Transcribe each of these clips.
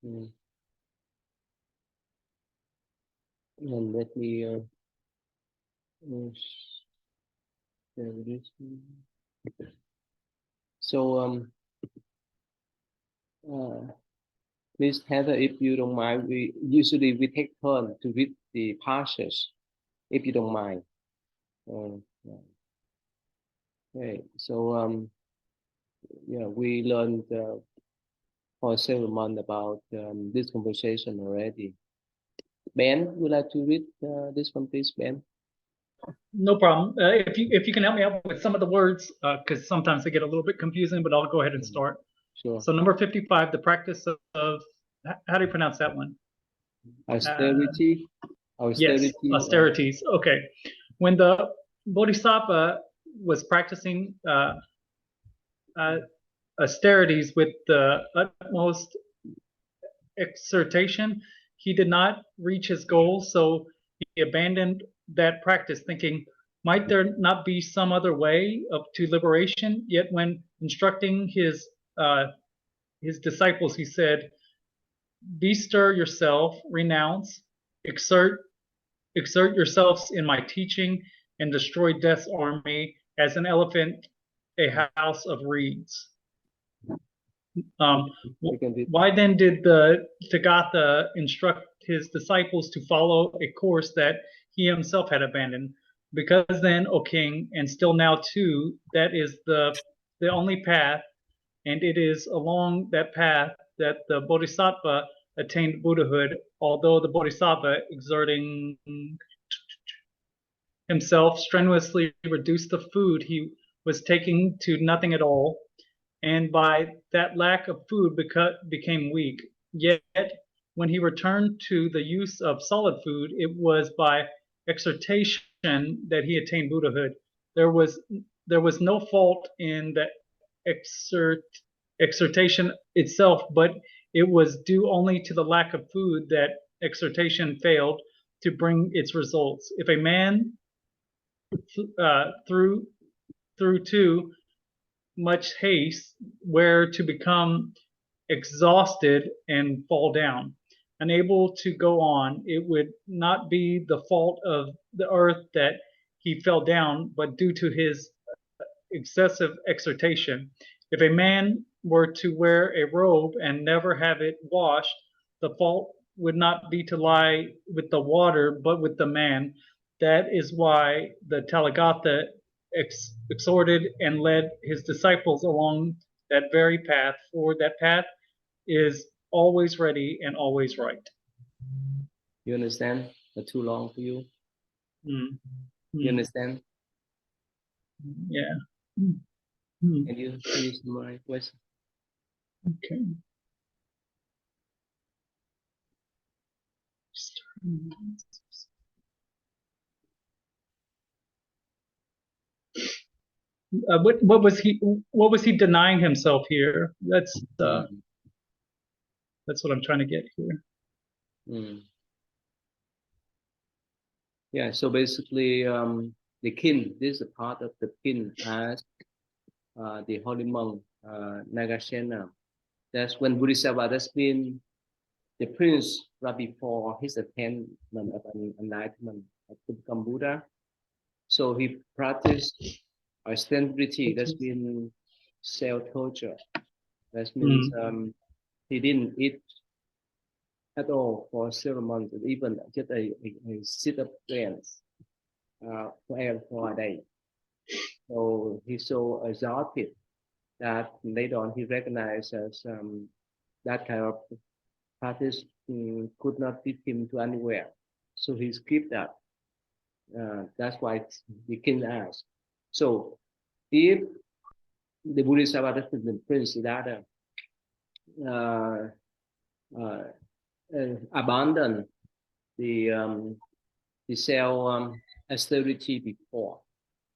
And let me share this. So Miss Heather, if you don't mind, we usually take turn to read the passages, if you don't mind. Okay, so yeah, we learned for several months about this conversation already. Ben, would you like to read this one, please, Ben? No problem. If you can help me out with some of the words, because sometimes they get a little bit confusing, but I'll go ahead and start. Sure. So number 55, the practice of how do you pronounce that one? Austerity. Yes, austerities. Okay. When the Bodhisattva was practicing austerities with the utmost exertion, he did not reach his goal, so he abandoned that practice, thinking, might there not be some other way to liberation? Yet when instructing his disciples, he said, bestir yourself, renounce, exert yourselves in my teaching, and destroy death's army as an elephant a house of reeds. Why then did the Tathagata instruct his disciples to follow a course that he himself had abandoned? Because then, O king, and still now too, that is the only path, and it is along that path that the Bodhisattva attained Buddhahood, although the Bodhisattva, exerting himself, strenuously reduced the food he was taking to nothing at all, and by that lack of food became weak. Yet, when he returned to the use of solid food, it was by exhortation that he attained Buddhahood. There was no fault in the exhortation itself, but it was due only to the lack of food that exhortation failed to bring its results. If a man through too much haste were to become exhausted and fall down, unable to go on, it would not be the fault of the earth that he fell down, but due to his excessive exhortation. If a man were to wear a robe and never have it washed, the fault would not be to lie with the water, but with the man. That is why the Tathagata exhorted and led his disciples along that very path, for that path is always ready and always right. You understand? That's too long for you? You understand? Yeah. Can you finish my question? Okay. What was he denying himself here? That's what I'm trying to get here. Yeah, so basically the king, this is a part of the king, asked the holy monk Nagasena. That's when Bodhisattva, that's been the prince right before his attainment of enlightenment to become Buddha. So he practiced austerity, that's been self-torture. That means he didn't eat at all for several months, even just a sit-up dance for a day. So he's so exhausted that later on he recognized as that kind of practice could not lead him to anywhere. So he skipped that. That's why the king asked. So if the Buddhist the prince that abandon the self austerity before,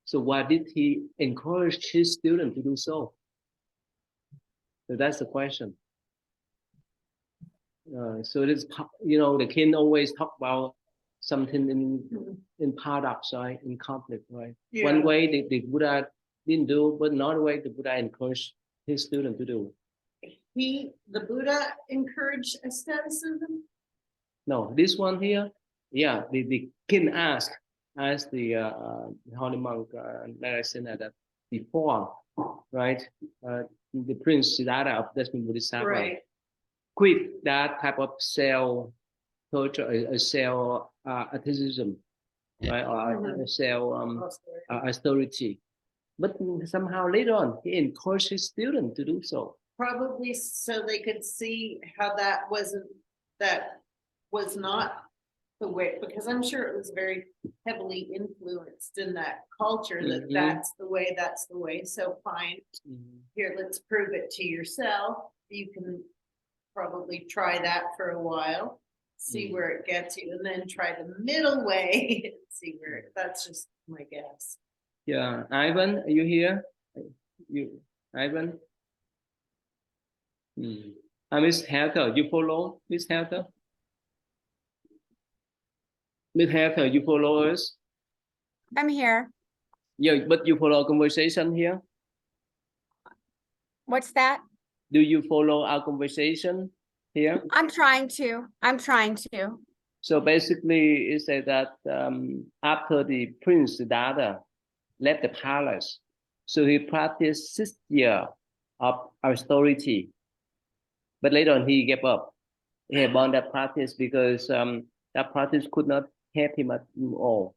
so why did he encourage his student to do so? So that's the question. So it is, the king always talk about something in paradox, right? In conflict, right? Yeah. One way the Buddha didn't do, but another way the Buddha encouraged his student to do. the Buddha encouraged asceticism? No, this one here, yeah, the king asked the holy monk Narasena that before, right, the prince Siddhartha of Desmond Bodhisattva Right. quit that type of self culture, self asceticism, right, or self austerity. But somehow later on, he encouraged his students to do so. Probably so they could see how that was not the way, because I'm sure it was very heavily influenced in that culture that that's the way. So fine, here, let's prove it to yourself. You can probably try that for a while, see where it gets you, and then try the middle way and see where that's just my guess. Yeah, Ivan, are you here? Ivan? Miss Heather, you follow? Miss Heather? Miss Heather, you follow us? I'm here. Yeah, but you follow conversation here? What's that? Do you follow our conversation here? I'm trying to. So basically, it said that after the Prince Siddhartha left the palace, so he practiced 6 years of austerity. But later on, he gave up. He abandoned that practice because that practice could not help him at all.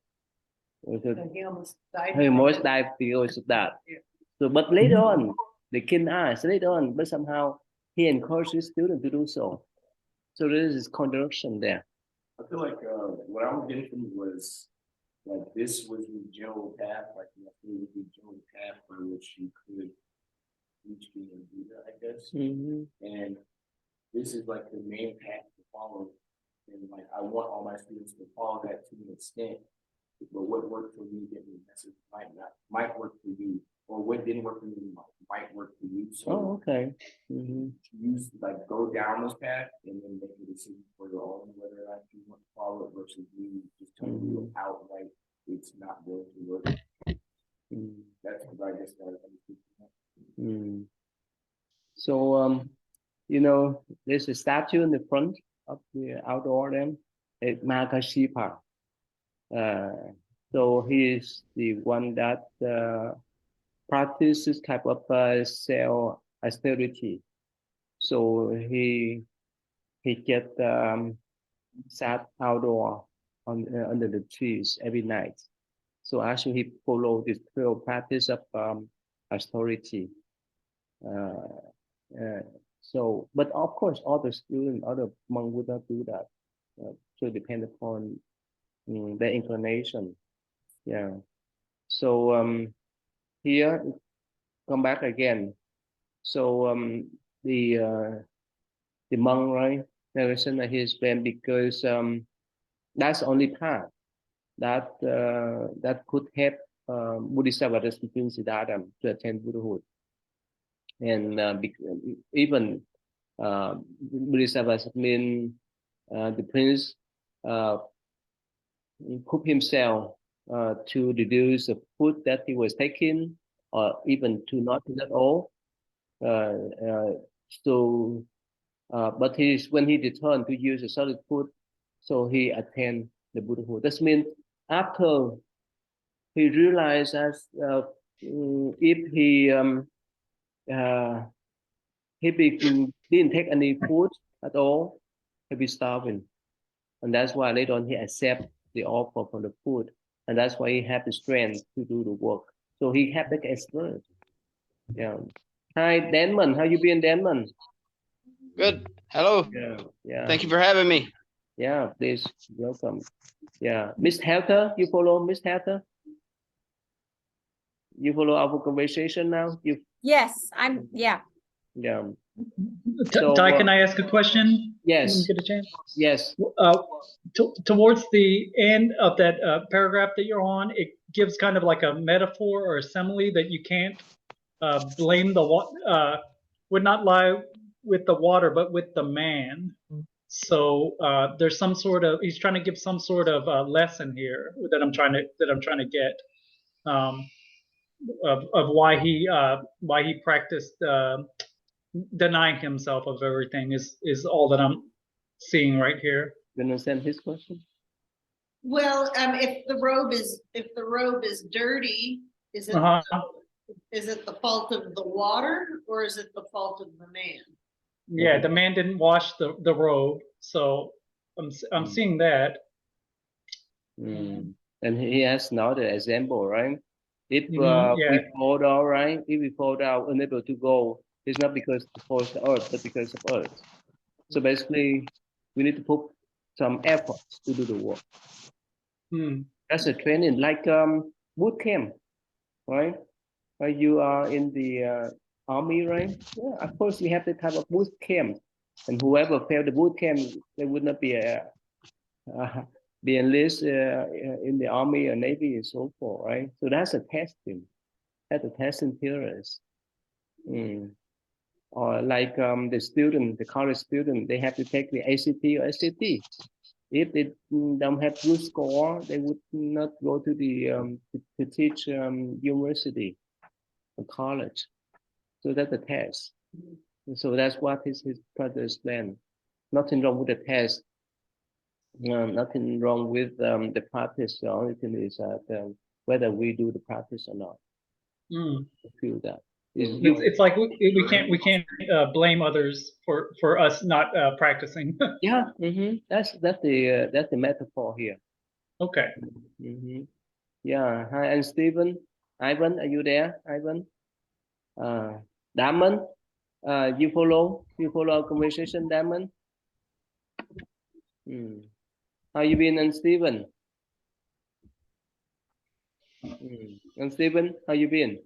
So He almost died. he almost died because of that. Yeah. So, but later on, the king asked later on, but somehow he encouraged his students to do so. So there is this contradiction there. I feel like what I was getting from was like this was the general path, like the general path by which you could reach being a Buddha, I guess. And this is like the main path to follow. And like I want all my students to follow that to an extent. But what worked for me didn't necessarily might work for you, or what didn't work for me might work for you. So okay. Use like go down this path and then make a decision for your own whether or not you want to follow it versus you just telling you outright it's not going to work. That's what I guess that I So you know, there's a statue in the front of the outdoor them, Mahakashipa. So he is the one that practices type of self austerity. So he get sat outdoor on under the trees every night. So actually he followed this practice of austerity. So, but of course, other students, other monks would not do that. So it depends upon their inclination. Yeah. So here, come back again. So the monk, right? Narration his friend because that's the only path that that could help Bodhisattva Prince Siddhartha to attain Buddhahood. And even Bodhisattva mean the prince cooked himself to reduce the food that he was taking, or even to not eat at all. But when he returned to use the solid food, so he attained the Buddhahood. That means after he realized that if didn't take any food at all, he'd be starving. And that's why later on he accepted the offer for the food. And that's why he had the strength to do the work. So he had the experience. Yeah. Hi, Denman. How you been, Denman? Good. Hello. Yeah. Thank you for having me. Yeah, please. Welcome. Yeah. Miss Heather, you follow Miss Heather? You follow our conversation now? Yes, Yeah. Ty, can I ask a question? Yes. When you get a chance? Yes. Towards the end of that paragraph that you're on, it gives kind of like a metaphor or a simile that you can't blame would not lie with the water, but with the man. So there's some sort of, he's trying to give some sort of lesson here that I'm trying to get of why he practiced denying himself of everything is all that I'm seeing right here. You understand his question? Well, if the robe is dirty, is it Uh-huh. is it the fault of the water or is it the fault of the man? Yeah, the man didn't wash the robe, so I'm seeing that. Mm. And he has another example, right? If Yeah. we fall down, right? If we fall down, unable to go, it's not because the force of earth, but because of earth. So basically, we need to put some efforts to do the work. Hmm. That's a training, like boot camp, right? You are in the army, right? Yeah, of course, we have the type of boot camp, and whoever failed the boot camp, they would not be enlisted in the army or navy and so forth, right? So that's a testing. That's a testing period. Mm. Or like the college student, they have to take the ACT or SAT. If they don't have good score, they would not go to the to teach university or college. So that's a test. So that's what his trying to explain. Nothing wrong with the test. Nothing wrong with the practice. The only thing is that whether we do the practice or not. Hmm. I feel that. It's like we can't blame others for us not practicing. Yeah, that's the metaphor here. Okay. Yeah. Hi, and Stephen, Ivan, are you there, Ivan? Damon, you follow our conversation, Damon? How you been, and Stephen? And Stephen, how you been?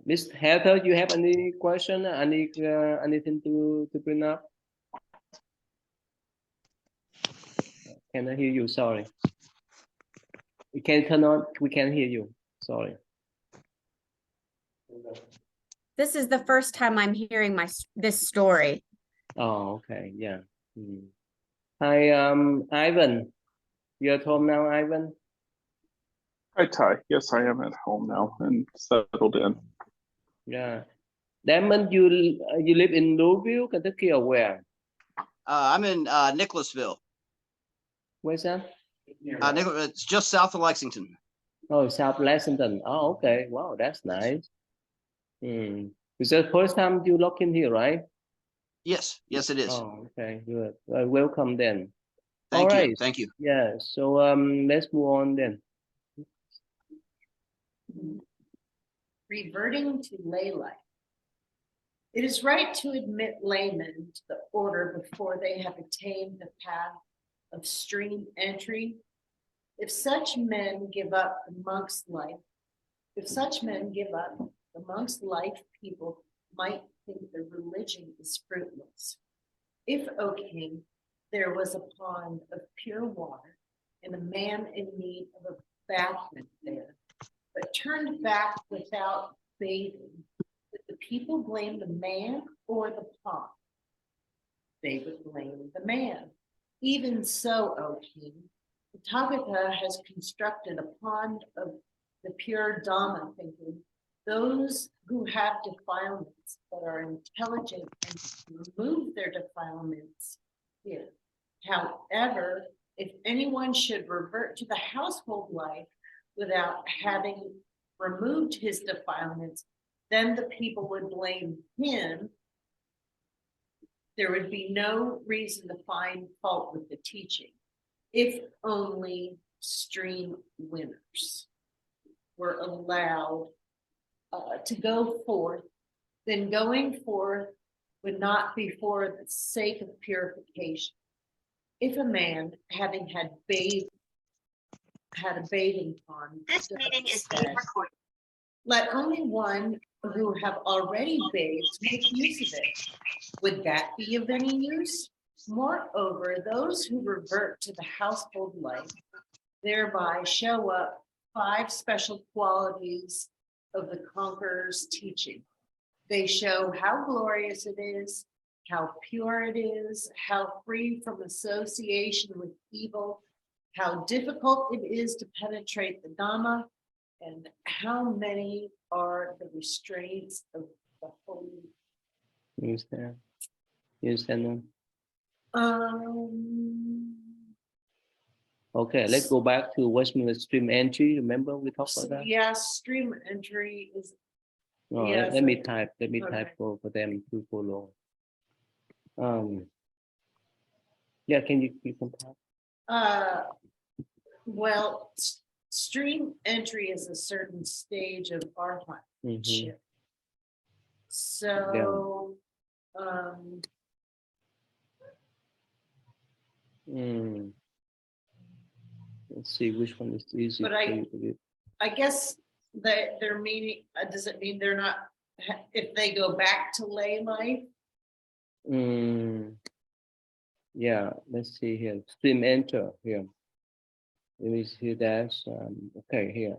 Miss Heather, you have any question? Anything to bring up? Can I hear you? Sorry. We can turn on. We can hear you. Sorry. This is the first time I'm hearing this story. Oh, okay. Yeah. Hi, Ivan. You're at home now, Ivan? Hi, Ty. Yes, I am at home now and settled in. Yeah. Damon, you live in Louisville, Kentucky, or where? I'm in Nicholasville. Where's that? It's just south of Lexington. Oh, South Lexington. Oh, okay. Wow, that's nice. It's the first time you look in here, right? Yes, yes, it is. Oh, okay, good. Welcome then. Thank All you. right. Thank you. Yeah. So let's move on then. Reverting to lay life. It is right to admit laymen to the order before they have attained the path of stream entry. If such men give up the monk's life, people might think their religion is fruitless. If, O king, there was a pond of pure water and a man in need of a bathment there, but turned back without bathing, would the people blame the man or the pond? They would blame the man. Even so, O king, the Tathagata has constructed a pond of the pure Dhamma, thinking those who have defilements but are intelligent and remove their defilements here. However, if anyone should revert to the household life without having removed his defilements, then the people would blame him. There would be no reason to find fault with the teaching, if only stream winners were allowed to go forth, then going forth would not be for the sake of purification. If a man, having had a bathing pond, This meeting is being recorded. Let only one who have already bathed make use of it. Would that be of any use? Moreover, those who revert to the household life thereby show up 5 special qualities of the conqueror's teaching. They show how glorious it is, how pure it is, how free from association with evil, how difficult it is to penetrate the Dhamma, and how many are the restraints of the holy You understand? You understand now? Okay, let's go back to Westminster stream entry. Remember we talked about that? Yeah, stream entry is, No, yeah, let me so- type. Let me okay. type for them to follow. Yeah, can you type? well, stream entry is a certain stage of arhatship. So, Let's see which one is easy But for you to do. I guess that they're meaning, does it mean they're not, if they go back to lay life? Yeah, let's see here. Stream enter here. Let me see that. Okay, here.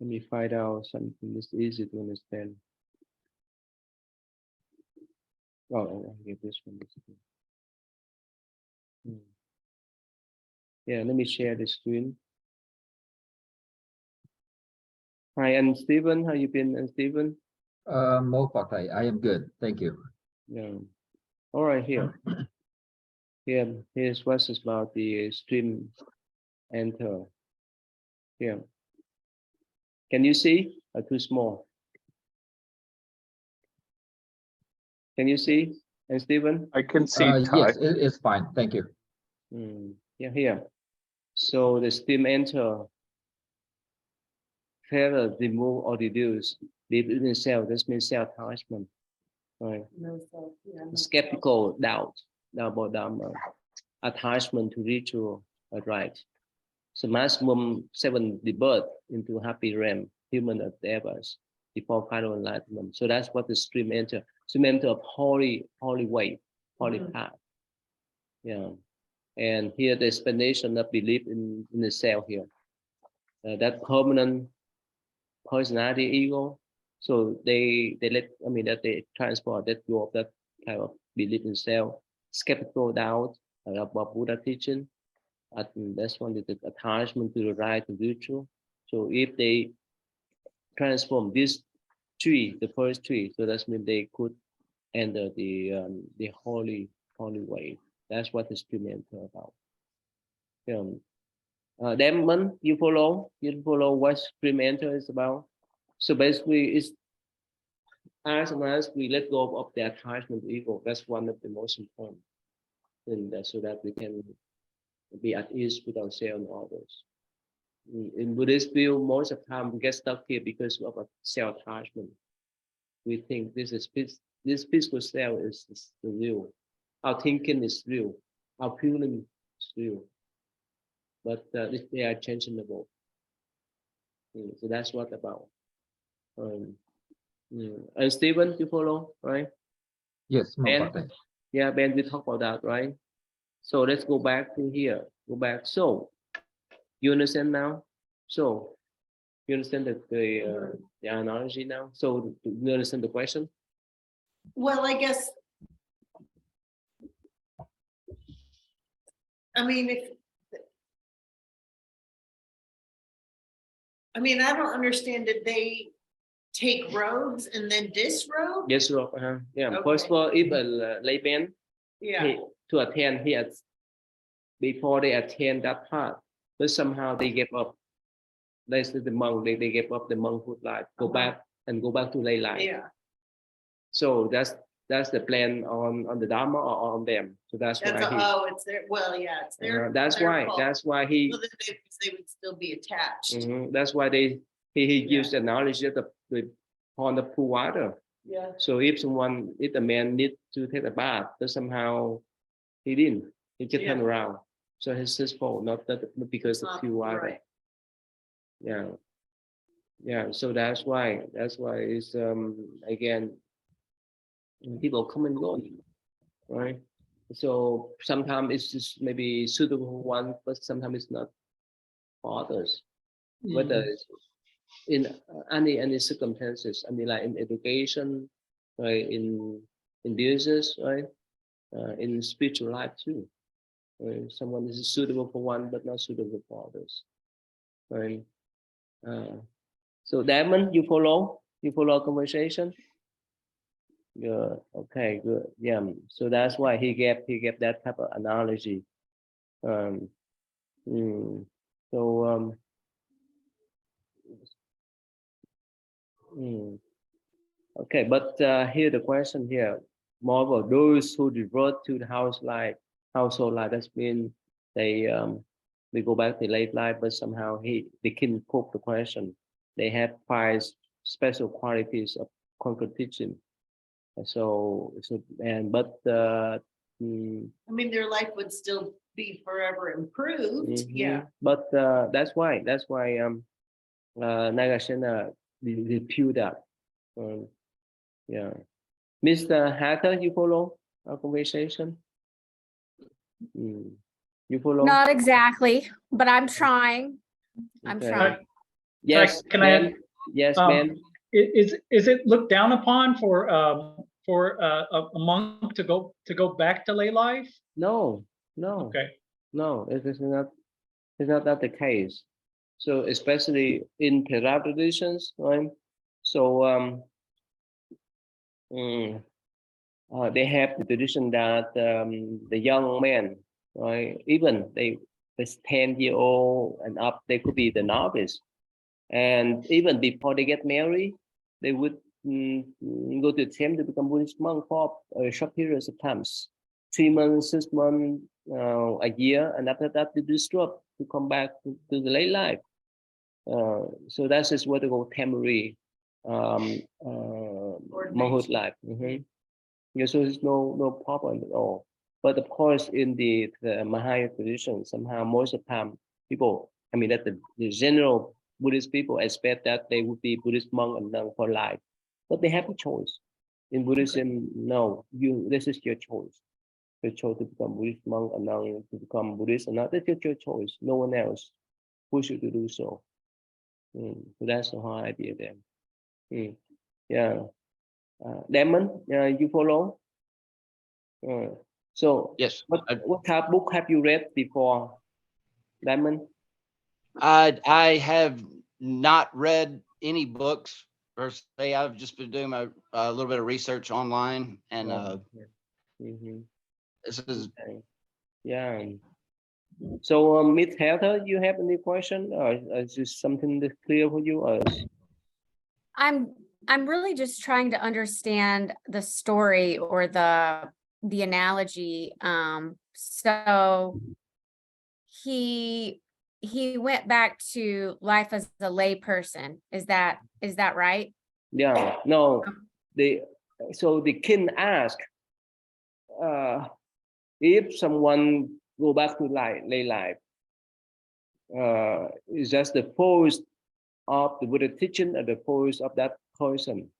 Let me find out something that's easy to understand. Oh, I get this one. Yeah, let me share the screen. Hi, and Stephen, how you been, and Stephen? I am good. Thank you. Yeah. All right, here. Here's what's about the stream enter. Here. Can you see? Or too small? Can you see? And Stephen? I can see Ty. Yes, it is fine. Thank you. Yeah, here. So the stream enter further remove or reduce deep in the cell. This means cell attachment. Right. Skeptical doubt about Dharma, attachment to ritual, right? So maximum 7 rebirth into happy realm, human endeavors before final enlightenment. So that's what the stream enter. Stream enter of holy way, holy path. Yeah. And here the explanation of belief in the self here. That permanent personality ego. So they that they transport that go of that kind of belief in self, skeptical doubt about Buddha teaching. I think that's one is the attachment to the right and virtue. So if they transform this tree, the first tree, so that means they could enter the holy way. That's what the experiment about. Damon, you follow what experimental is about. So basically, it's as we let go of the attachment to ego. That's one of the most important, and so that we can be at ease with ourselves and others. In Buddhist view, most of the time we get stuck here because of a self-attachment. We think this physical self is the real. Our thinking is real. Our feeling is real. But they are changeable. So that's what about. And Stephen, you follow, right? Yes, Ben? Mopatai. Yeah, Ben, we talked about that, right? So let's go back to here. Go back. So you understand now? So you understand the analogy now? So you understand the question? Well, I guess. I mean, I don't understand. Did they take robes and then disrobe? Yes, Rob. Yeah. Okay. First of all, if a layman Yeah. to attend here before they attend that part, but somehow they gave up. They said the monk, they gave up the monkhood life, go back to lay life. Yeah. So that's the plan on the Dharma or on them. So that's why it's their. Well, yeah, it's their. that's their why fault. Well, then they would still be attached. That's why he gives the knowledge of the on the pool water. Yeah. So if the man needs to take a bath, but somehow he didn't, he just turned around. So it's his fault, not because of pure water. Right. Yeah. So that's why it's again, people come and go, right? So sometimes it's just maybe suitable for one, but sometimes it's not for others. Whether it's in any circumstances, like in education, right, in business, right, in spiritual life too. Right? Someone is suitable for one but not suitable for others, right? So Diamond, you follow? You follow conversation? Good. Okay, good. Yeah. So that's why he gave that type of analogy. Um, so okay, but here the question here, more about those who revert to the household life. That's mean they go back to late life, but somehow they can cope the question. They have five special qualities of concrete teaching. So but I mean, their life would still be forever improved. Yeah. But that's why Nagasena repealed that. Yeah. Mr. Hatter, you follow our conversation? You follow? Not exactly, but I'm trying. I'm Okay. trying. Yes, Can I- Ben. Yes, um, Ben. Is it looked down upon for a monk to go back to lay life? No. Okay. No, it is not. It's not that the case. So especially in Theravada traditions, right? So they have the tradition that the young men, right? Even they was 10-year-old and up, they could be the novice. And even before they get married, they would go to attempt to become Buddhist monk for a short periods of times, 3 months, 6 months, a year, and after that they disrupt to come back to the lay life. So that is what they call temporary monkhood life. Yeah, so there's no problem at all. But of course, in the Mahayana tradition, somehow most of the time people, I mean, that the general Buddhist people expect that they would be Buddhist monk and nun for life, but they have a choice. In Buddhism, no, this is your choice. Your choice to become Buddhist monk or nun, to become Buddhist or not. That's your choice. No one else push you to do so. So that's the whole idea there. Yeah. Damon, you follow? So Yes. what type of book have you read before, Damon? I have not read any books per se. I've just been doing a little bit of research online, and this is Okay. Yeah. So Miss Heather, you have any question, or is this something that's clear for you? Or I'm really just trying to understand the story or the analogy. So he went back to life as a lay person. Is that right? yeah, no, so the king asked if someone go back to lay life, is just the force of the Buddha teaching or the force of that person.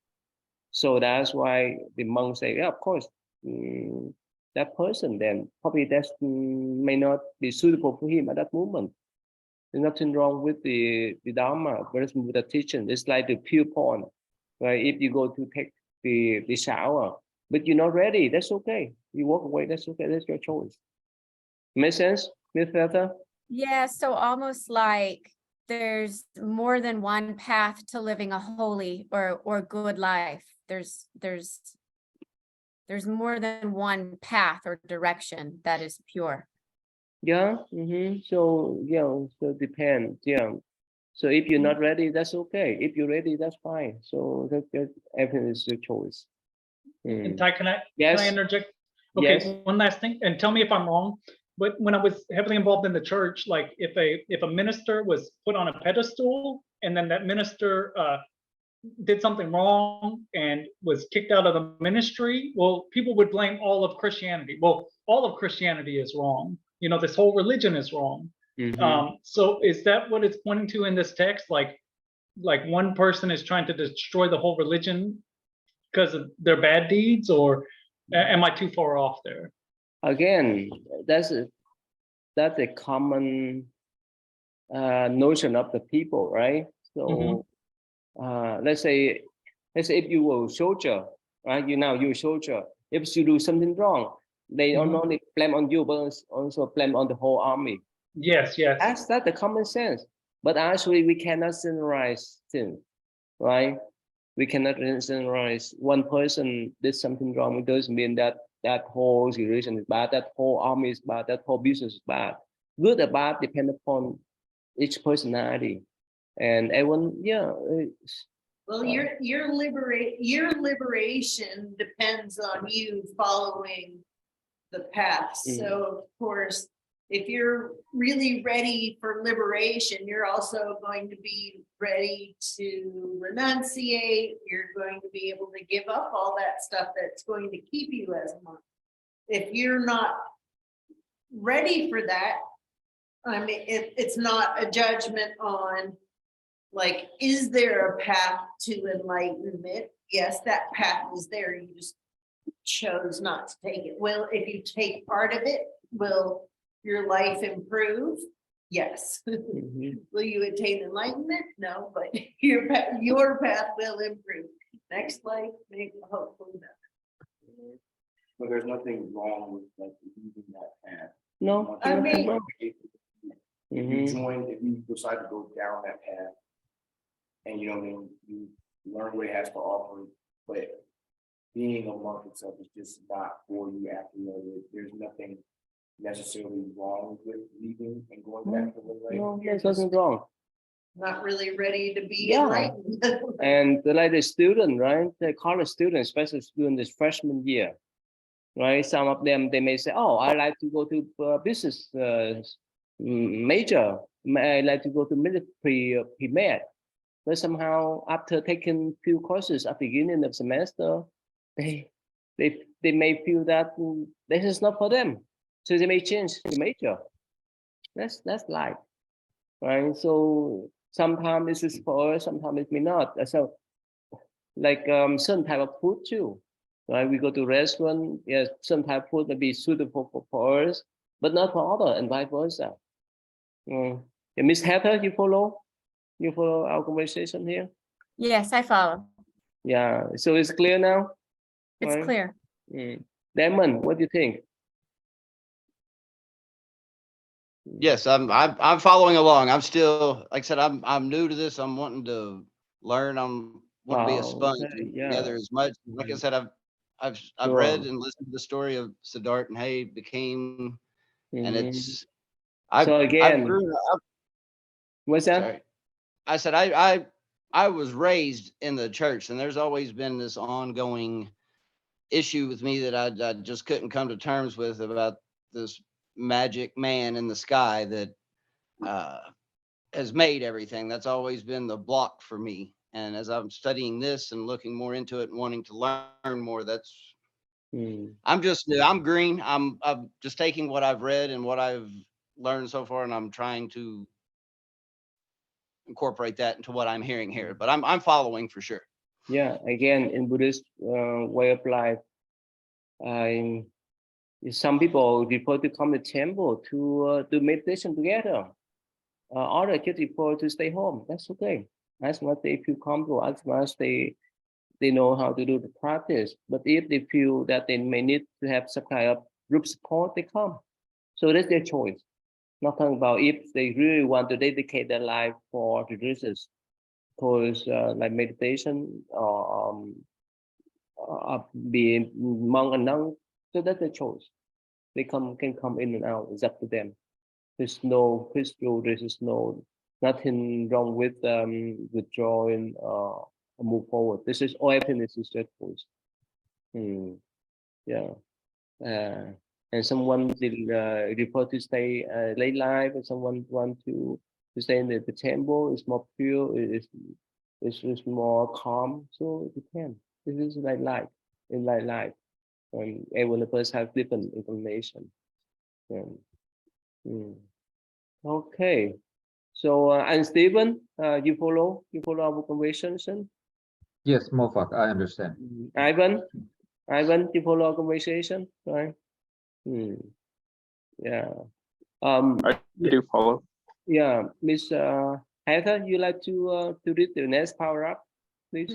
So that's why the monk say, yeah, of course, that person then probably that may not be suitable for him at that moment. There's nothing wrong with the Dharma, whereas with the teaching, it's like the pure point, right? If you go to take the shower, but you're not ready, that's okay. You walk away, that's okay, that's your choice. Make sense, Ms. Feta? Yeah, so almost like there's more than one path to living a holy or good life. There's more than one path or direction that is pure. Yeah. So yeah, so depends. Yeah. So if you're not ready, that's okay. If you're ready, that's fine. So that everything is your choice. And Ty, can I Yes. interject? Okay, Yes. one last thing, and tell me if I'm wrong. But when I was heavily involved in the church, like if a minister was put on a pedestal and then that minister did something wrong and was kicked out of the ministry, well, people would blame all of Christianity. Well, all of Christianity is wrong. You know, this whole religion is wrong. So is that what it's pointing to in this text? Like one person is trying to destroy the whole religion because of their bad deeds, or am I too far off there? Again, that's a common notion of the people, right? So let's say if you were a soldier, right? You're a soldier. If you do something wrong, they don't only blame on you, but also blame on the whole army. Yes. That's the common sense. But actually, we cannot generalize things, right? We cannot generalize. One person did something wrong. It doesn't mean that that whole situation is bad, that whole army is bad, that whole business is bad. Good or bad depend upon each personality. And everyone, yeah. Well, your liberation depends on you following the path. So of course, if you're really ready for liberation, you're also going to be ready to renunciate. You're going to be able to give up all that stuff that's going to keep you as a monk. If you're not ready for that, I mean, it's not a judgment on, like, is there a path to enlightenment? Yes, that path is there. You just chose not to take it. Well, if you take part of it, will your life improve? Yes. Will you attain enlightenment? No, but your path will improve. Next life, maybe, hopefully not. But there's nothing wrong with like using that path. No, I mean- If you join, if you decide to go down that path, and you know what I mean, you learn what it has to offer, but being a monk itself is just not for you after there's nothing necessarily wrong with leaving and going back to the life. no, there's nothing wrong. Not really ready to be Yeah. enlightened. And like the student, right? The college student, especially student this freshman year, right? Some of them, they may say, oh, I like to go to business major. I like to go to military pre-med. But somehow after taking few courses at the beginning of semester, they may feel that this is not for them. So they may change the major. That's life, right? So sometimes this is for us, sometimes it may not. So like certain type of food too, right? We go to restaurant, yes, some type of food may be suitable for us, but not for other, and vice versa. Yeah, Miss Heather, you follow our conversation here? Yes, I follow. Yeah, so it's clear now? It's Right. clear. Damon, what do you think? Yes, I'm following along. I'm still, like I said, I'm new to this. I'm wanting to learn. I'm want to be a Wow, sponge okay, and yeah. together as much. Like I said, I've Sure. read and listened to the story of Siddhartha and how he became, and Mhm. it's So I've again, grown up. what's that? Sorry, I said I was raised in the church, and there's always been this ongoing issue with me that I just couldn't come to terms with about this magic man in the sky that has made everything. That's always been the block for me. And as I'm studying this and looking more into it and wanting to learn more, that's I'm just new. I'm green. I'm just taking what I've read and what I've learned so far, and I'm trying to incorporate that into what I'm hearing here. But I'm following for sure. Yeah, again, in Buddhist way of life, some people prefer to come to temple to do meditation together. Others just prefer to stay home. That's okay. As much they feel comfortable, as much they know how to do the practice. But if they feel that they may need to have some kind of group support, they come. So that's their choice. Not talking about if they really want to dedicate their life for religious, because like meditation or being monk and nun. So that's their choice. They can come in and out. It's up to them. There's no crystal. There's nothing wrong with withdrawing or move forward. This is all everything is just choice. Yeah. And someone will refer to stay late life, and someone want to stay in the temple. It's more pure. It's more calm. So it depends. This is like life in life. And everyone first have different information. Yeah. Okay. So and Stephen, you follow our conversation. Yes, Mofak, I understand. Ivan, you follow our conversation, right? Yeah. I do follow. Yeah, Miss Heather, you like to read the next power up, please?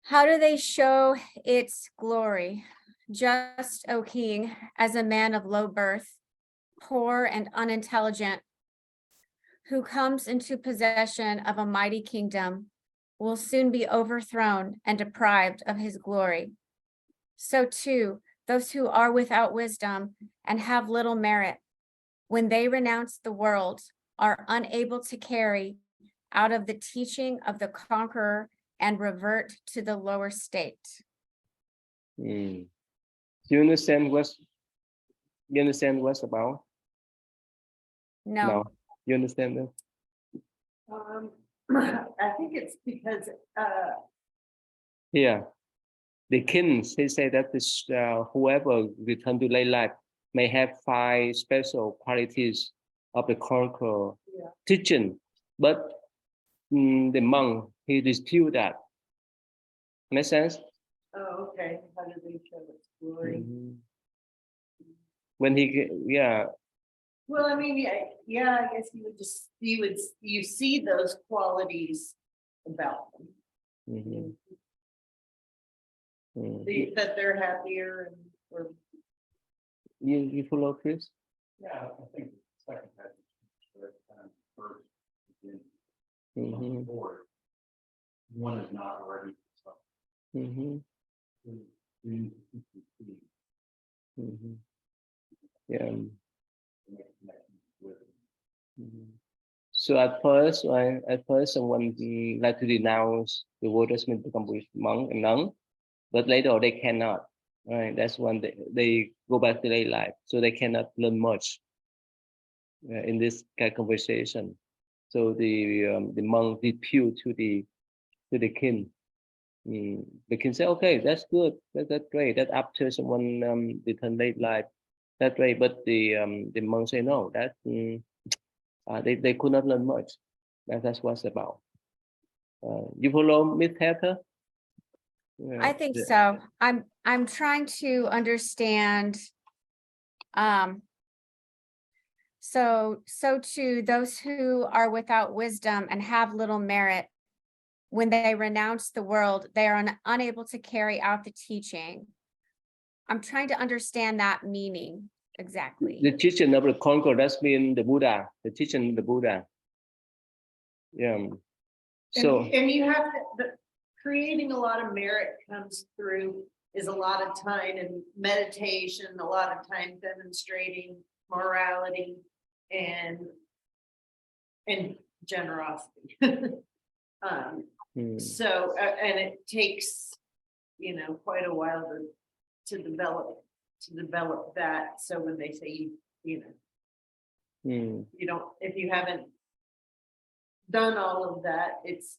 How do they show its glory? Just, O king, as a man of low birth, poor and unintelligent, who comes into possession of a mighty kingdom will soon be overthrown and deprived of his glory. So too, those who are without wisdom and have little merit, when they renounce the world, are unable to carry out of the teaching of the conqueror and revert to the lower state. Do you understand what's about? No, You understand that? I think it's because, Yeah. The kings, he said that this whoever return to lay life may have 5 special qualities of the conqueror Yeah. teaching, but the monk, he dispute that. Make sense? oh, okay, how do they show its glory? When he, yeah, Well, I mean, yeah, I guess you see those qualities about them. mhm, mm. That they're happier and, or, You follow, Chris? Yeah, I think the second passage, first, again, Mhm, forward. One is not already. mhm, mhm. Yeah. Mhm. So at first, someone like to denounce the world as meant to become monk and nun, but later they cannot. Right? That's when they go back to their life, so they cannot learn much in this kind of conversation. So the monk repute to the king. The king said, "Okay, that's good. That's great. That after someone return late life, that's great." But the monk say, "No, that they could not learn much. That's what's about." You follow Miss Heather? I think so. I'm trying to understand. So too, those who are without wisdom and have little merit, when they renounce the world, they are unable to carry out the teaching. I'm trying to understand that meaning exactly. The teaching of the conqueror, that's mean the Buddha, the teaching of the Buddha. Yeah. So and you have to, creating a lot of merit comes through is a lot of time and meditation, a lot of time demonstrating morality and generosity. So, and it takes, quite a while to develop that. So when they say, you don't, if you haven't done all of that, it's,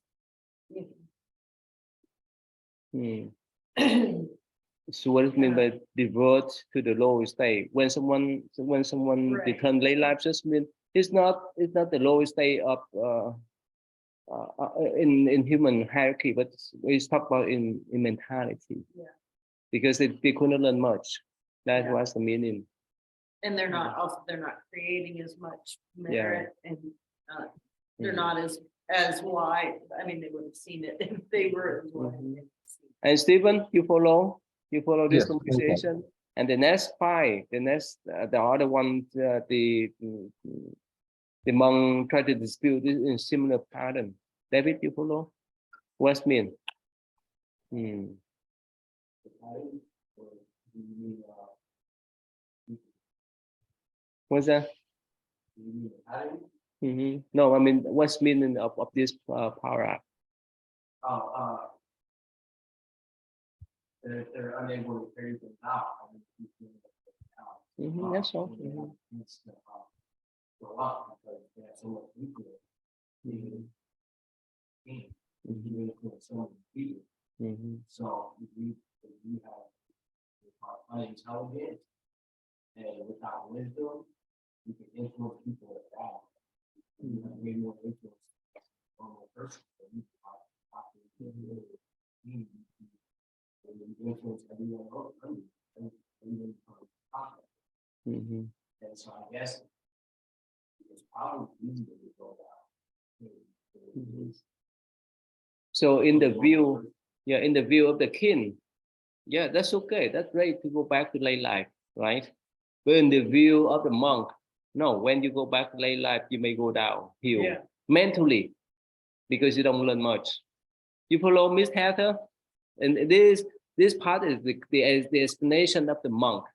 So what does it mean by revert to the lower state? When someone Right. becomes lay life, just mean it's not the lowest state of in human hierarchy, but it's talked about in mentality. Yeah. Because they couldn't learn much. That Yeah. was the meaning. and they're not creating as much merit and they're not as wide. I mean, they would have seen it if they were as wide. And Stephen, you follow this Yes, conversation. And the next the other one, the monk tried to dispute this in similar pattern. David, you follow? What's mean? What's that? No, I mean, what's meaning of this paragraph? They're unable to carry them out. That's all. Go up because they have so much weakness. So much people. So if you have unintelligent and without wisdom, you can influence people like that. You have way more influence on a person than you influence everyone else. And so I guess it's probably easier to go down. So in the view of the king, that's okay. That's great to go back to lay life, right? But in the view of the monk, No, when you go back to late life, you may go downhill Yeah. mentally because you don't learn much. You follow Miss Heather? And this part is the explanation of the monk.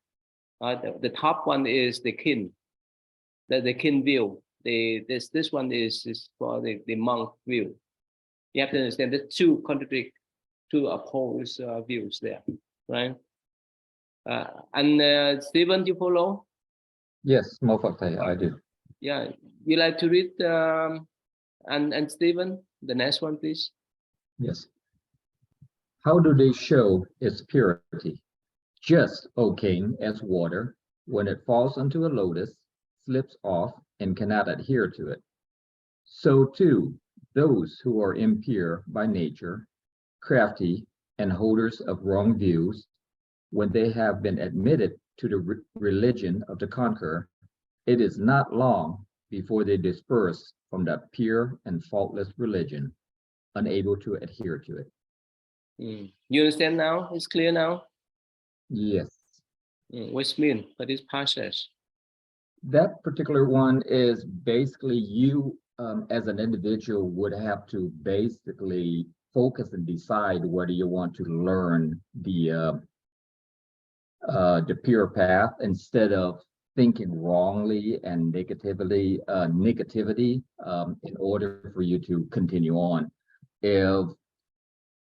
The top one is the kin, the kin view. This one is for the monk view. You have to understand the two contradict, two opposed views there, right? And Stephen, you follow? Yes, Mofak, I do. Yeah, you like to read and Stephen, the next one, please. Yes. How do they show its purity? Just, O king, as water, when it falls into a lotus, slips off and cannot adhere to it. So too, those who are impure by nature, crafty, and holders of wrong views, when they have been admitted to the religion of the conqueror, it is not long before they disperse from that pure and faultless religion, unable to adhere to it. You understand now? It's clear now? Yes. What's mean for this passage? That particular one is basically you as an individual would have to basically focus and decide whether you want to learn the pure path instead of thinking wrongly and negativity in order for you to continue on. If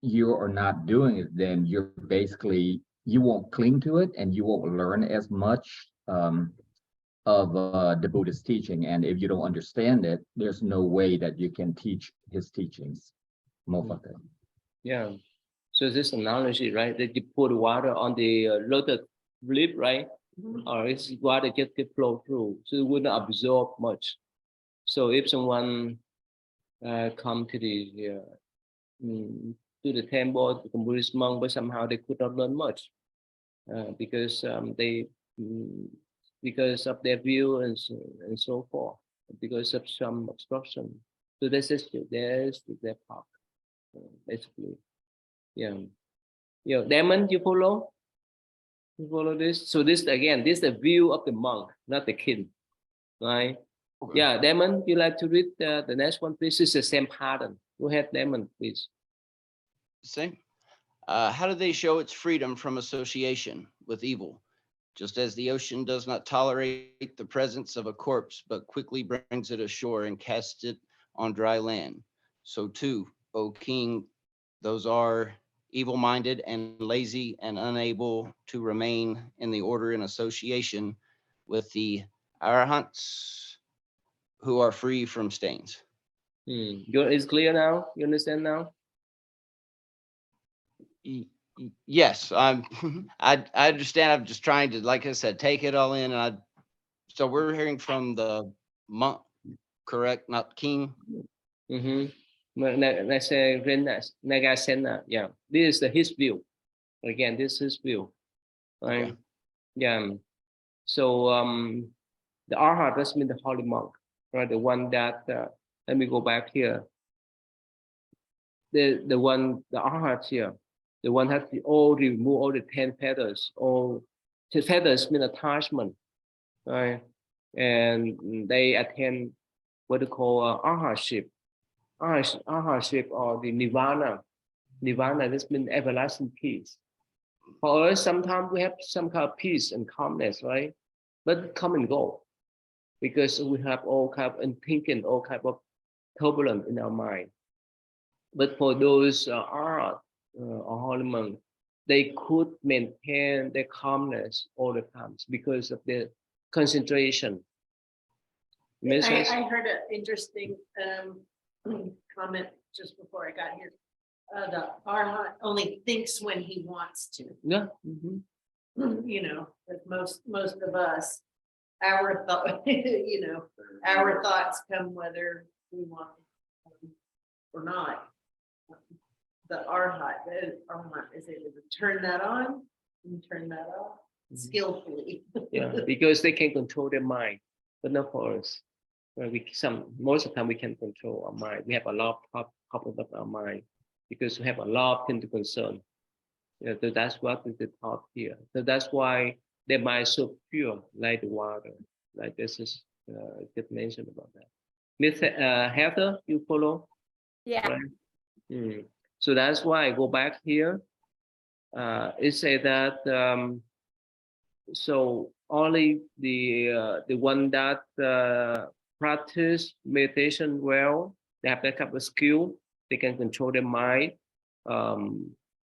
you are not doing it, then you're basically, you won't cling to it and you won't learn as much of the Buddhist teaching. And if you don't understand it, there's no way that you can teach his teachings. Mofate. Yeah. So this analogy, right? That you put water on the lotus leaf, right? Or it's water just get flow through, so it wouldn't absorb much. So if someone come to the temple, the Buddhist monk, but somehow they could not learn much because because of their view and so forth, because of some obstruction. So there's their part, basically. Yeah. Yeah. Damon, you follow? You follow this? So this again, this is the view of the monk, not the king, right? Okay. Yeah, Damon, you like to read the next one, please? It's the same pattern. Go ahead, Damon, please. Same. How do they show its freedom from association with evil? Just as the ocean does not tolerate the presence of a corpse, but quickly brings it ashore and casts it on dry land. So too, O king, those are evil-minded and lazy and unable to remain in the order and association with the arahants who are free from stains. It's clear now? You understand now? Yes, I understand. I'm just trying to, like I said, take it all in. And so we're hearing from the monk, correct? Not king. Nagasena. Yeah, this is his view. Again, this is his view. Right? Okay. Yeah. So the arhat does mean the holy monk, right? The one that let me go back here. The arhat here, the one has to remove all the 10 feathers. All the feathers mean attachment, right? And they attend what they call arhatship. Arhatship or the nirvana. Nirvana, this means everlasting peace. For us, sometimes we have some kind of peace and calmness, right? But come and go because we have all kind of thinking, all kind of turbulence in our mind. But for those or holy monks, they could maintain their calmness all the time because of their concentration. I heard an interesting comment just before I got here. The arhat only thinks when he wants to. Yeah. You know, with most of us, our thought, you know, our thoughts come whether we want or not. The arhat is able to turn that on and turn that off skillfully. Yeah, because they can control their mind, but not for us. Well, most of the time we can control our mind. We have a lot of problems of our mind because we have a lot of things to concern. Yeah, so that's what is taught here. So that's why their mind is so pure, like the water. Like this is just mentioned about that. Miss Heather, you follow? Yeah. Right. So that's why I go back here. It said that so only the one that practice meditation well, they have that kind of skill, they can control their mind,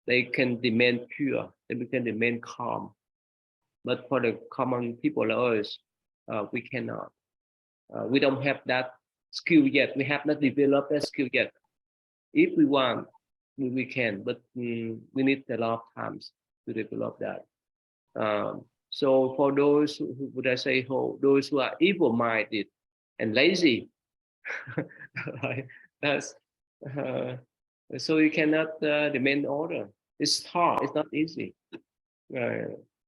they can remain pure, they can remain calm. But for the common people like us, we cannot. We don't have that skill yet. We have not developed that skill yet. If we want, we can, but we need a lot of times to develop that. So for those who would I say those who are evil-minded and lazy, right? That's so you cannot remain order. It's hard. It's not easy.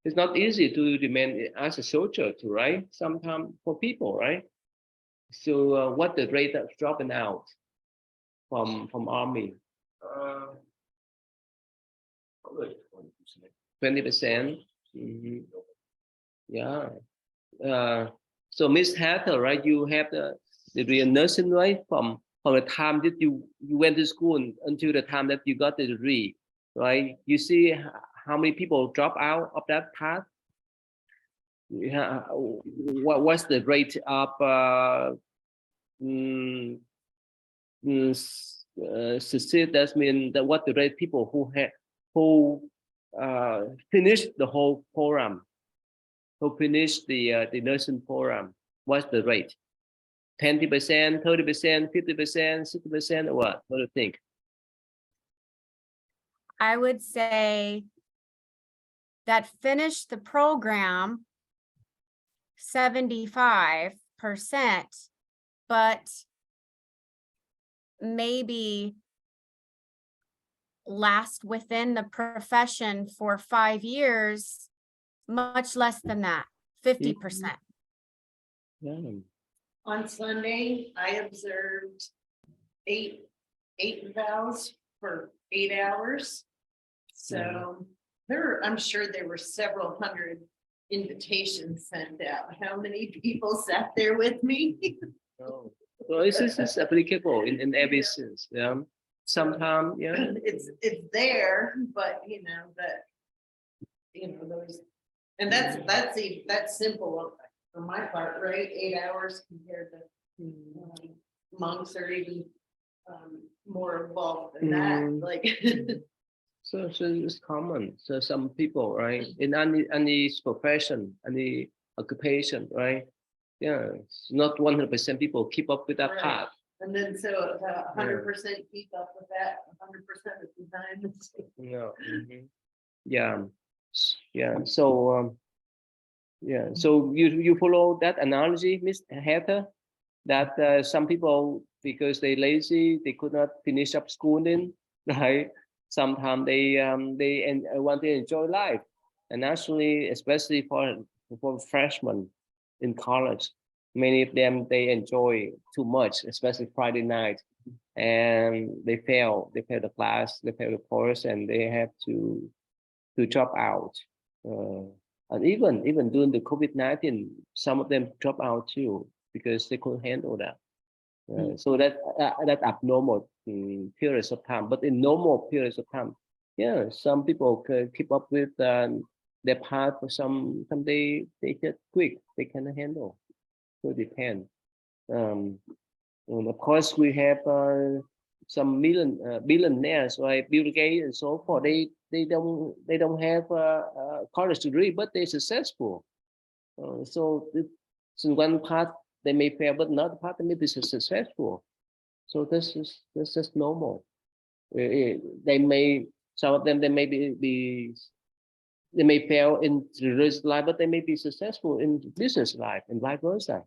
It's not easy to remain as a soldier, too, right? Sometimes for people, right? So what the rate of dropping out from army? 20%. Yeah. So Miss Hatter, right? You have the real nursing, right? From the time that you went to school until the time that you got the degree, right? You see how many people drop out of that path? What's the rate of succeed? That means that what the rate people who finished the whole program, who finished the nursing program, what's the rate? 20%, 30%, 50%, 60%, or what? What do you think? I would say that finished the program 75%, but maybe last within the profession for 5 years, much less than that, 50%. Yeah. On Sunday, I observed eight vows for 8 hours. So I'm sure there were several hundred invitations sent out. How many people sat there with me? So this is applicable in every sense. Yeah. Sometimes, yeah. It's there, but those, and that's simple for my part, right? 8 hours compared to monks are even more involved than that. Like so it's common. So some people, right, in any profession, any occupation, right? Yeah, it's not 100% people keep up with that Right. path. And then so 100% keep up with that 100% of the time. No. Yeah. Yeah. So yeah. So you follow that analogy, Miss Heather, that some people, because they lazy, they could not finish up schooling, right? Sometimes they want to enjoy life, and actually, especially for freshmen in college, many of them they enjoy too much, especially Friday night, and they fail the class, they fail the course, and they have to drop out. And even during the COVID-19, some of them drop out too because they couldn't handle that. So that abnormal periods of time, but in normal periods of time, yeah, some people can keep up with their path. For some they get quick, they cannot handle. So it depends. And of course, we have some billionaires, right? Bill Gates and so forth. They don't have a college degree, but they're successful. So in one part they may fail, but another part they may be successful. So this is just normal. Some of them they may fail in religious life, but they may be successful in business life and vice versa.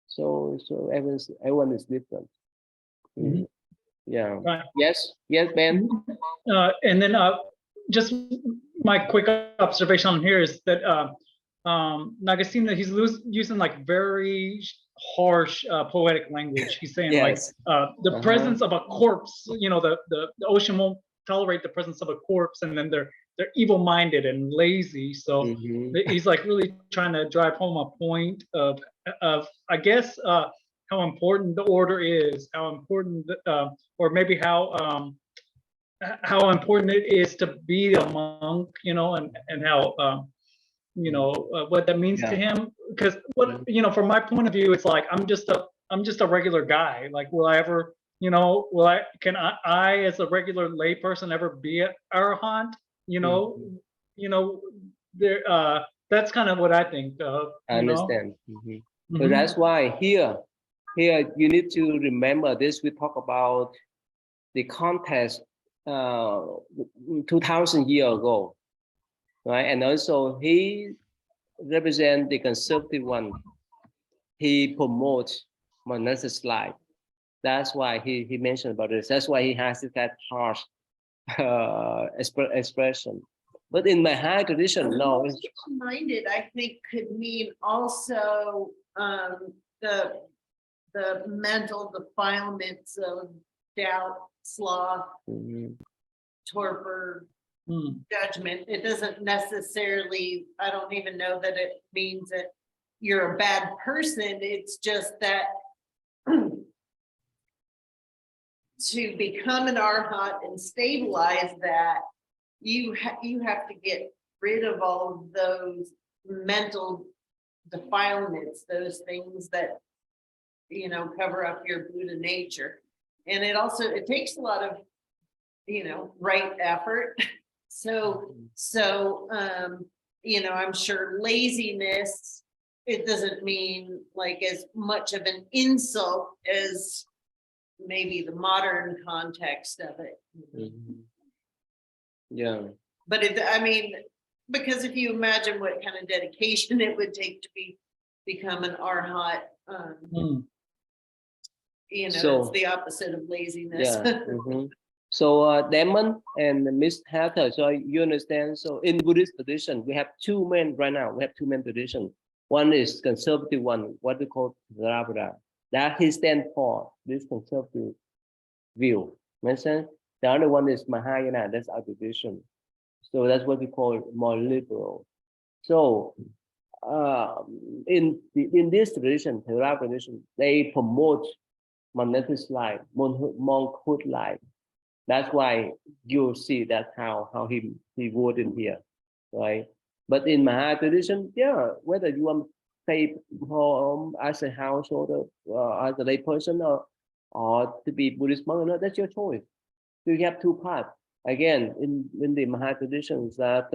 So everyone is different. Yeah. Right. Yes, Ben. And then just my quick observation on here is that Nagasena, he's using like very harsh poetic language. He's saying Yes. like the presence of a corpse, the ocean won't tolerate the presence of a corpse, and then they're evil-minded and lazy. So he's like really trying to drive home a point of I guess how important the order is, how important or maybe how important it is to be a monk, you know, and how you know what that means to him. Because what, you know, from my point of view, it's like I'm just a regular guy. Like, will I ever, you know, can I as a regular layperson ever be an arahant? You know, there that's kind of what I think of. I understand. So that's why here you need to remember this. We talk about the context 2000 years ago, right? And also he represents the conservative one. He promotes monastic life. That's why he mentioned about this. That's why he has that harsh expression. But in my high tradition, no. Minded, I think, could mean also the mental defilements of doubt, sloth, torpor, judgment. It doesn't necessarily, I don't even know that it means that you're a bad person. It's just that to become an arhat and stabilize that, you have to get rid of all of those mental defilements, those things that, you know, cover up your Buddha nature. And it takes a lot of, you know, right effort. So you know, I'm sure laziness, it doesn't mean like as much of an insult as maybe the modern context of it. Yeah. But I mean, because if you imagine what kind of dedication it would take to become an arhat, you know, it's the opposite of laziness. Yeah. So Damon and Miss Heather, so you understand. So in Buddhist tradition, we have two men right now. We have two men tradition. One is conservative one, what we call Theravada. That he stands for this conservative view. Makes sense? The other one is Mahayana. That's our tradition. So that's what we call more liberal. So in this tradition, Theravada tradition, they promote monastic life, monkhood life. That's why you see that how he wrote in here, right? But in Maha tradition, yeah, whether you want to stay home as a householder, as a lay person, or to be Buddhist monk, no, that's your choice. So you have two paths. Again, in the Maha traditions, that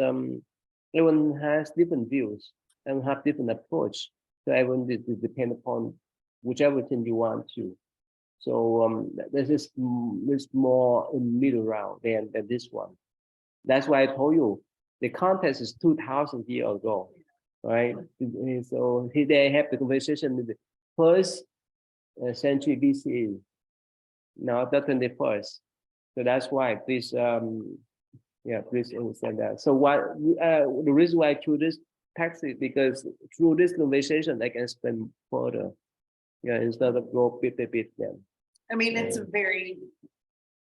everyone has different views and have different approach. So everyone depend upon whichever thing you want to. So this is more in middle round than this one. That's why I told you the context is 2000 years ago, right? So they have the conversation in the first century BCE, now the 21st. So that's why please, please understand that. So what the reason why I choose this text is because through this conversation I can explain further. Yeah, instead of go bit by bit then. I mean, it's a very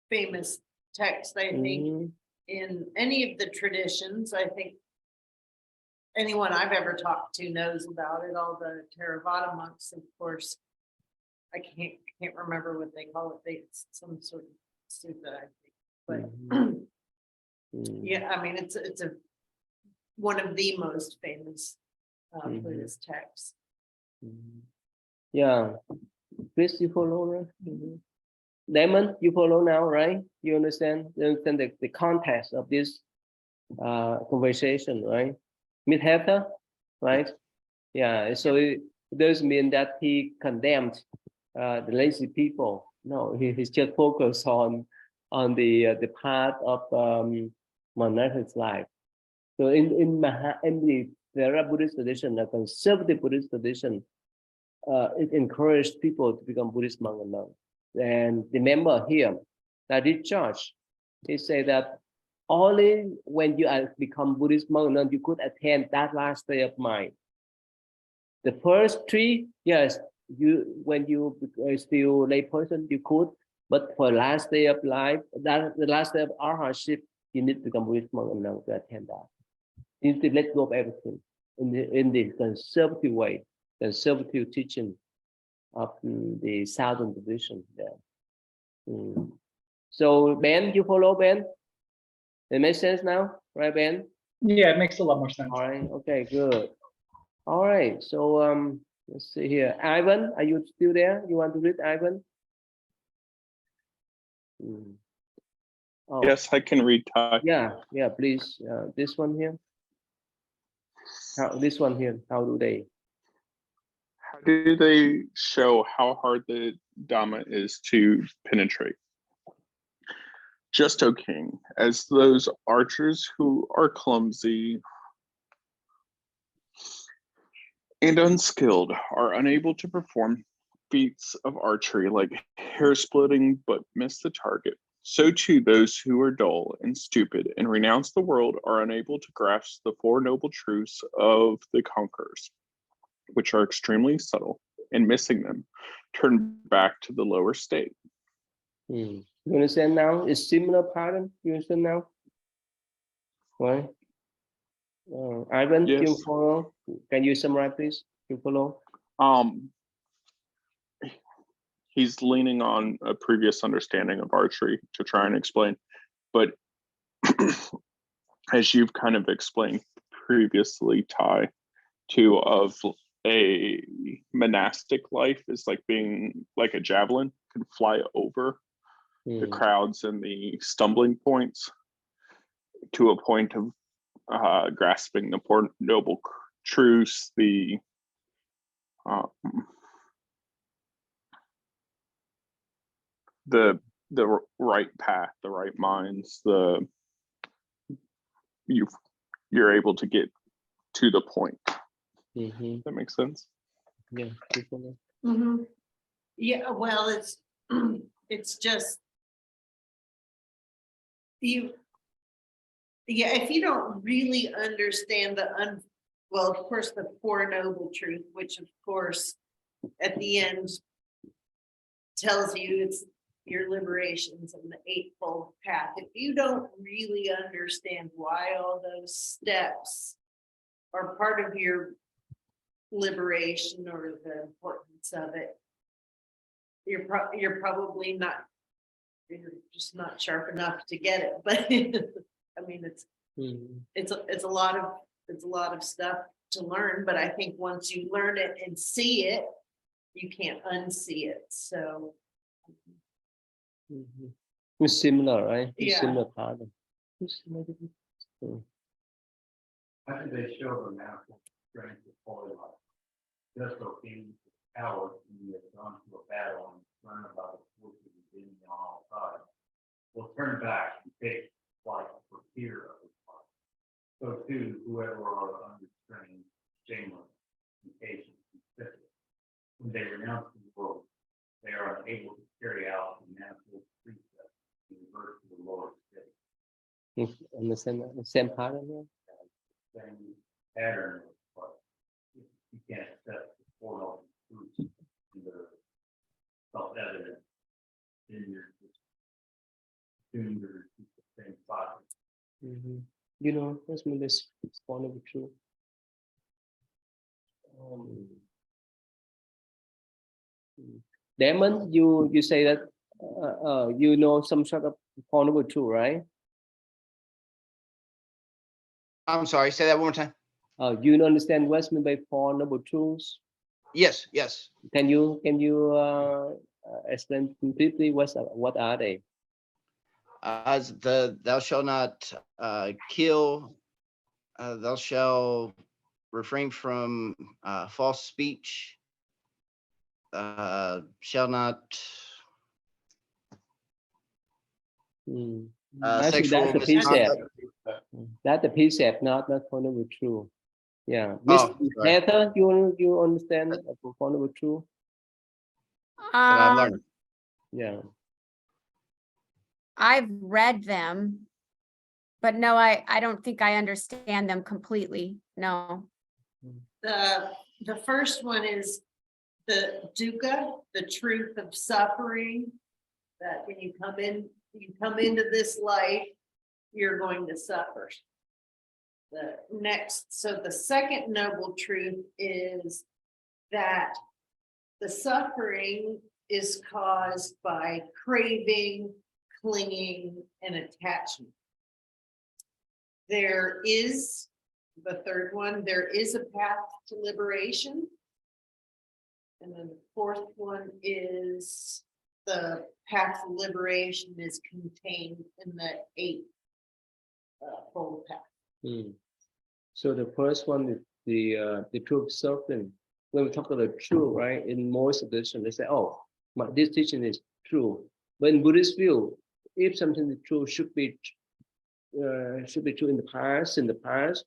famous text, I think, in any of the traditions. I think anyone I've ever talked to knows about it. All the Theravada monks, of course. I can't remember what they call it. It's some sort of sutta, I think. But yeah, I mean, it's one of the most famous Buddhist texts. Yeah, Chris, you follow, right? Damon, you follow now, right? You understand the context of this conversation, right? Miss Heather, right? Yeah, so it doesn't mean that he condemned the lazy people. No, he's just focused on the part of monastic life. So in the Theravada Buddhist tradition, the conservative Buddhist tradition, it encouraged people to become Buddhist monk and nun. And remember here that this church, they say that only when you become Buddhist monk and nun, you could attain that last state of mind. The first three, yes, when you are still lay person, you could, But for last day of life, that the last day of our hardship, you need to become Buddhist monk and now to attend that. You need to let go of everything in the conservative way, conservative teaching of the Southern tradition there. So Ben, you follow Ben? It makes sense now, right, Ben? Yeah, it makes a lot more sense. All right. Okay. Good. All right. So let's see here. Ivan, are you still there? You want to read, Ivan? Oh, Yes, I can read Thai. yeah. Yeah. Please. This one here. This one here. How do they? How do they show how hard the Dhamma is to penetrate? Just, O king, as those archers who are clumsy and unskilled are unable to perform feats of archery like hair splitting but miss the target, so too those who are dull and stupid and renounce the world are unable to grasp the Four Noble Truths of the conquerors, which are extremely subtle, and missing them, turn back to the lower state. You understand now? It's similar pattern. You understand now? Right? Ivan, Yes. you follow? Can you summarize, please? You follow? He's leaning on a previous understanding of archery to try and explain, but as you've kind of explained previously, Ty, too, of a monastic life is like being like a javelin, can fly over the crowds and the stumbling points to a point of grasping the Four Noble Truths, the right path, the right minds, you're able to get to the point. That makes sense. Yeah. You follow? Yeah, well, it's just if you don't really understand well, of course, the Four Noble Truth, which of course at the end tells you it's your liberations and the Eightfold Path. If you don't really understand why all those steps are part of your liberation or the importance of it, you're probably not, you're just not sharp enough to get it. But I mean, it's a lot of stuff to learn, but I think once you learn it and see it, you can't unsee it. So It's similar, right? It's Yeah. similar pattern. I think they show the natural strength of holy life. Just so in power, you have gone to a battle and learn about the forces of the enemy on all sides. Will turn back and take flight for fear of his fight. So too, whoever are under strain, shameless, impatient, and fickle, when they renounce the world, they are unable to carry out the natural precepts to revert to the Lord's state. Understand the same pattern here? Same pattern, but you can't accept the Four Noble Truths in the self-evident in your tuned to the same spot. You know, that's my this Four Noble Truth. Damon, you say that you know some sort of Four Noble Truth, right? I'm sorry, say that one more time. You understand what's meant by Four Noble Truths? Yes, yes. Can you explain completely what are they? Thou shalt not kill, thou shalt refrain from false speech, shall not Actually, sexual that's the precept. misconduct. That's the precept, not Four Noble Truth. Yeah, Oh, Miss sorry. Heather, you understand Four Noble Truth? But I'm learning. Yeah. I've read them, but no, I don't think I understand them completely. No. the first one is the dukkha, the truth of suffering. that when you come into this life, you're going to suffer. So the second noble truth is that the suffering is caused by craving, clinging, and attachment. There is the third one, there is a path to liberation. And then the fourth one is the path to liberation is contained in the eighth fold path. So the first one is the truth suffering. When we talk about the truth, right? In most editions, they say, "Oh, this teaching is true." But in Buddhist view, if something is true, should be true in the past,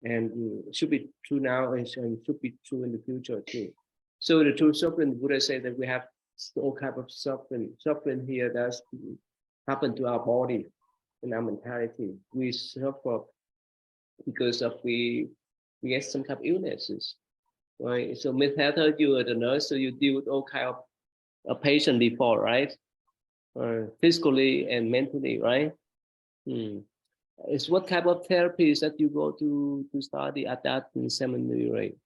and should be true now, and should be true in the future too. So the true suffering, Buddha said that we have all kinds of suffering here that's happen to our body and our mentality. We suffer because of we get some kind of illnesses, right? So Ms. Heather, you are the nurse, so you deal with all kind of patient before, right? Physically and mentally, right? It's what type of therapies that you go to study at that seminary, right?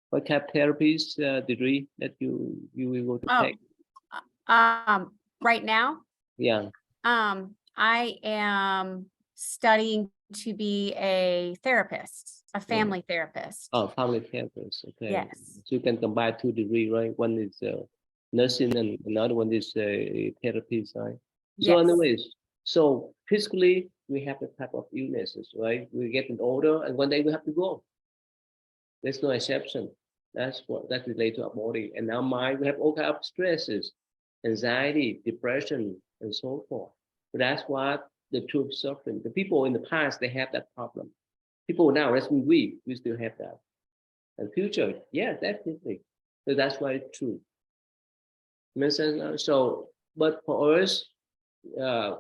What type of therapies degree that you will go to take? Right now, Yeah. I am studying to be a therapist, a family therapist. Oh, family therapist. Okay. Yes. So you can combine 2 degrees, right? One is nursing and another one is therapy, right? So Yes. anyways, so physically we have the type of illnesses, right? We're getting older and one day we have to go. There's no exception. That's related to our body. And our mind, we have all kinds of stresses, anxiety, depression, and so forth. But that's what the truth suffering. The people in the past, they have that problem. People now, that's we still have that. And future, yeah, definitely. So that's why it's true. Makes sense? So, but for us,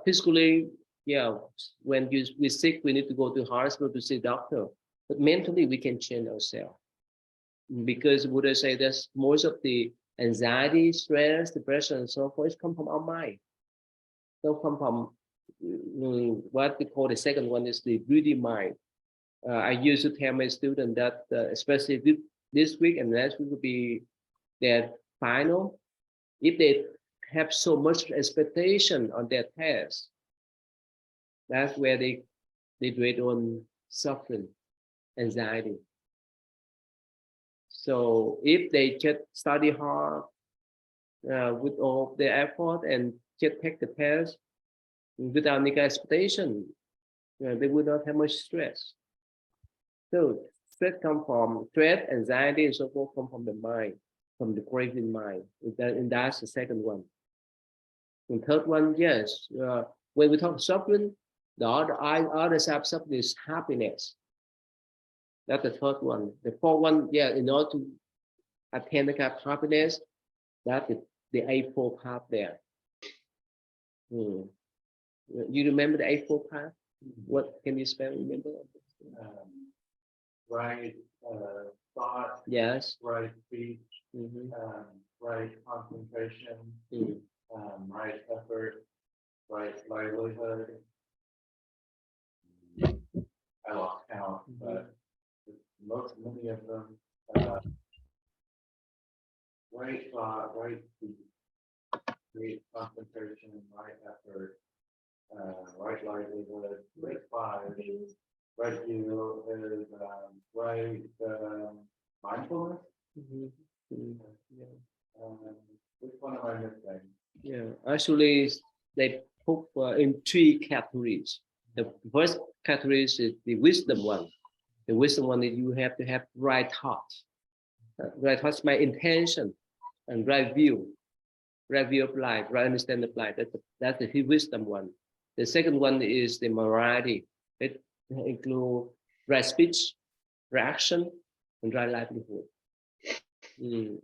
physically, yeah, when we're sick, we need to go to hospital to see doctor. But mentally, we can change ourselves. Because Buddha say that most of the anxiety, stress, depression, and so forth come from our mind. Don't come from what we call the second one is the greedy mind. I used to tell my students that especially this week and next week will be their final. If they have so much expectation on their test, that's where they dread on suffering, anxiety. So if they just study hard with all their effort and just take the test without any expectation, they would not have much stress. So stress comes from stress, anxiety, and so forth come from the mind, from the craving mind. And that's the second one. And third one, yes, when we talk suffering, the other side of suffering is happiness. That's the third one. The fourth one, yeah, in order to attain the kind of happiness, that's the eightfold path there. You remember the eightfold path? What can you spell? Remember? Right thought, Yes. right speech, right concentration, right effort, right livelihood. I lost count, but many of them, right thought, right speech, right concentration, right effort, right livelihood, right five, right view is right mindfulness. Which one am I missing? Yeah, actually, they put in 3 categories. The first category is the wisdom one. The wisdom one is you have to have right thoughts. Right thoughts, my intention, and right view of life, right understanding of life. That's the wisdom one. The second one is the morality. It includes right speech, right action, and right livelihood.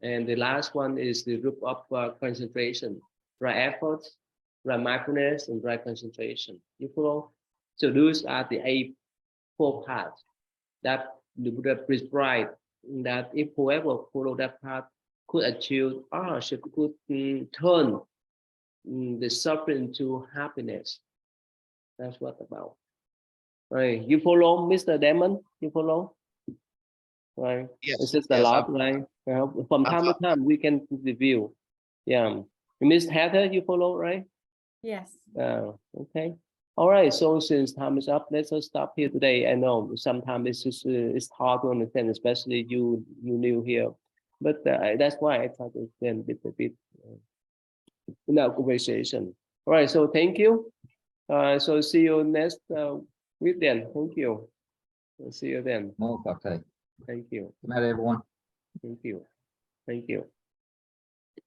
And the last one is the group of concentration, right efforts, right mindfulness, and right concentration. You follow? So those are the 8 four paths that the Buddha prescribed. That if whoever follow that path, could achieve could turn the suffering to happiness. That's what about. Right? You follow, Mr. Damon? You follow? Right? Yes, This is a yes, lot, right? From I time to time, we can review. Yeah. Miss Heather, you follow, right? Yes. Okay. All right. So since time is up, let's just stop here today. I know sometimes it's just it's hard to understand, especially you new here. But that's why I try to explain a bit in our conversation. All right. So thank you. So see you next week then. Thank you. See you then. Okay. Thank you. Good night, everyone. Thank you. Thank you.